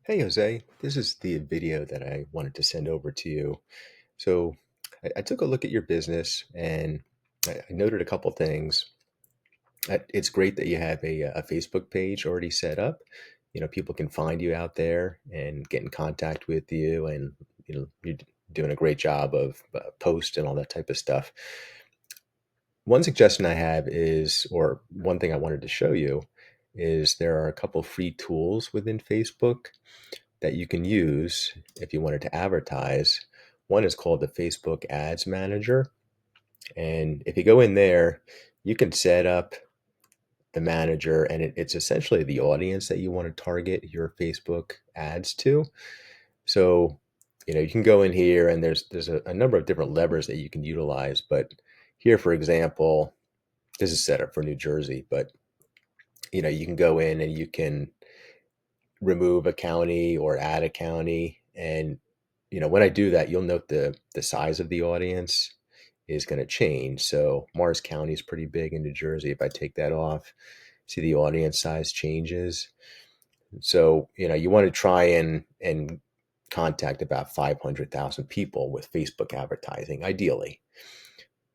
Hey Jose, this is the video that I wanted to send over to you. So I took a look at your business and I noted a couple things. It's great that you have a Facebook page already set up. People can find you out there and get in contact with you, and you're doing a great job of post and all that type of stuff. One suggestion I have is, or one thing I wanted to show you, is there are a couple free tools within Facebook that you can use if you wanted to advertise. One is called the Facebook Ads Manager. And if you go in there, you can set up the manager, and it's essentially the audience that you want to target your Facebook ads to. So, you can go in here and there's a number of different levers that you can utilize. But here, for example, this is set up for New Jersey, but you can go in and you can remove a county or add a county. And when I do that, you'll note the size of the audience is going to change. So Morris County is pretty big in New Jersey. If I take that off, see the audience size changes. So you want to try and contact about 500,000 people with Facebook advertising, ideally.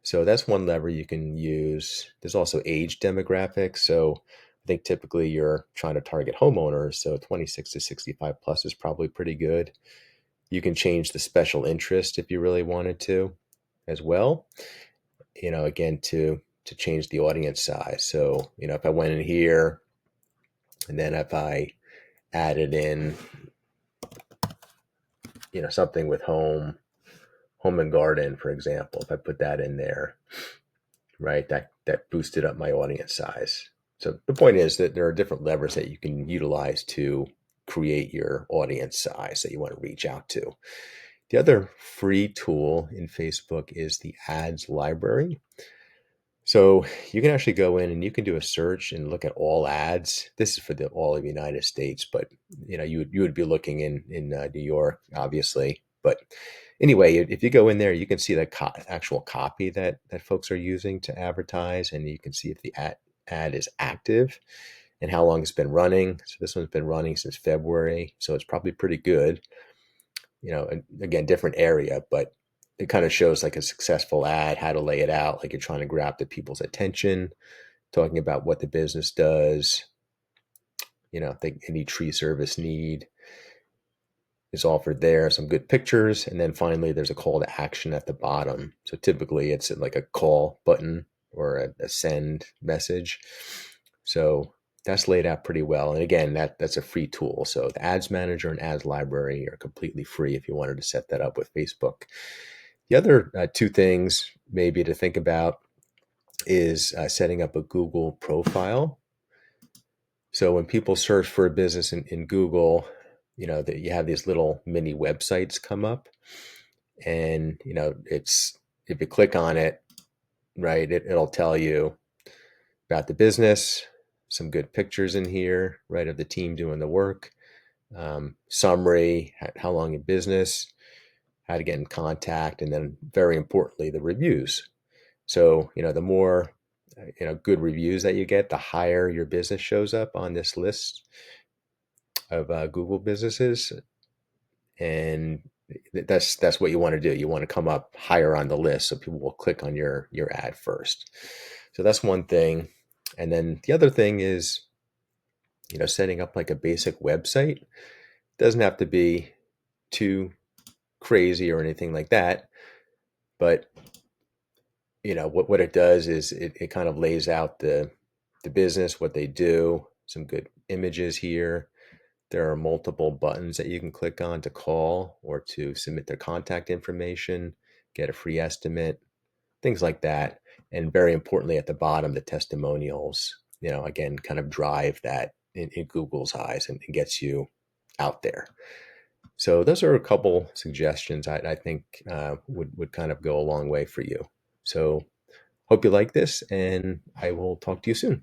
So that's one lever you can use. There's also age demographics. So I think typically you're trying to target homeowners. So 26 to 65 plus is probably pretty good. You can change the special interest if you really wanted to as well. Again, to change the audience size. So, if I went in here and then if I added in, something with home and garden, for example, if I put that in there, right, that boosted up my audience size. So the point is that there are different levers that you can utilize to create your audience size that you want to reach out to. The other free tool in Facebook is the ads library. So you can actually go in and you can do a search and look at all ads. This is for all of the United States, but you would be looking in New York, obviously. But anyway, if you go in there, you can see the actual copy that folks are using to advertise, and you can see if the ad is active and how long it's been running. So this one's been running since February, so it's probably pretty good. And again, different area, but it kind of shows like a successful ad, how to lay it out, like you're trying to grab the people's attention, talking about what the business does, if they any tree service need is offered there, some good pictures, and then finally there's a call to action at the bottom. So typically it's like a call button or a send message. So that's laid out pretty well. And again, that's a free tool. So the ads manager and ads library are completely free if you wanted to set that up with Facebook. The other two things maybe to think about is setting up a Google profile. So when people search for a business in Google, that you have these little mini websites come up, and it's if you click on it, right, it'll tell you about the business, some good pictures in here, right, of the team doing the work, summary, how long in business, how to get in contact, and then very importantly, the reviews. So, the more, good reviews that you get, the higher your business shows up on this list of Google businesses. And that's what you want to do. You want to come up higher on the list so people will click on your ad first. So that's one thing. And then the other thing is, setting up like a basic website. Doesn't have to be too crazy or anything like that, but what it does is it kind of lays out the business, what they do, some good images here. There are multiple buttons that you can click on to call or to submit their contact information, get a free estimate, things like that. And very importantly, at the bottom, the testimonials, again, kind of drive that in Google's eyes and gets you out there. So those are a couple suggestions I think would kind of go a long way for you. So hope you like this, and I will talk to you soon.